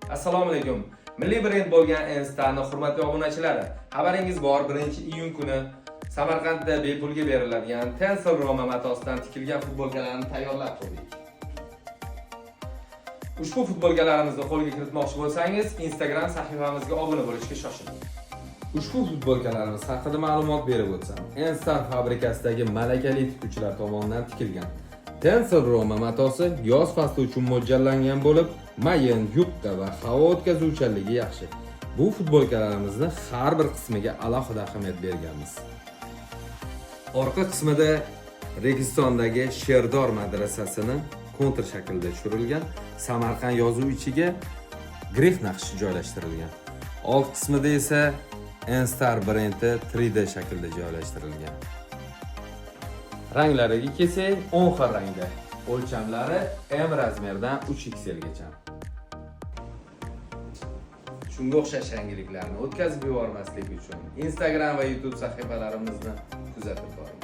Assalomu alaykum. Milliy brend bo'lgan Insta'ning hurmatli obunachilari, xabaringiz bor, 1-iyun kuni Samarqandda bepulga beriladigan Tencel Roma matosidan tikilgan futbolkalarni tayyorlab qo'ydik. Ushbu futbolkalarimizni qo'lga kiritmoqchi bo'lsangiz, Instagram sahifamizga obuna bo'lishga shoshiling. Ushbu futbolkalarimiz haqida ma'lumot berib o'tsam, Insta fabrikasidagi malakali tikuvchilar tomonidan tikilgan Tencel Roma matosi yoz fasli uchun mo'ljallangan bo'lib, mayin, yupqa va havo o'tkazuvchanligi yaxshi. Bu futbolkalarimizni har bir qismiga alohida ahamiyat berganmiz. Orqa qismida Registondagi Sherdor madrasasini kontr shaklda tushirilgan, Samarqand yozuvi ichiga grif naqshi joylashtirilgan. Old qismida esa Instar brendi 3D shaklda joylashtirilgan. Ranglariga kelsak, 10 xil rangda. O'lchamlari M razmerdan 3XL gacha. Shunga o'xshash yangiliklarni o'tkazib yubormaslik uchun Instagram va YouTube sahifalarimizni kuzatib boring.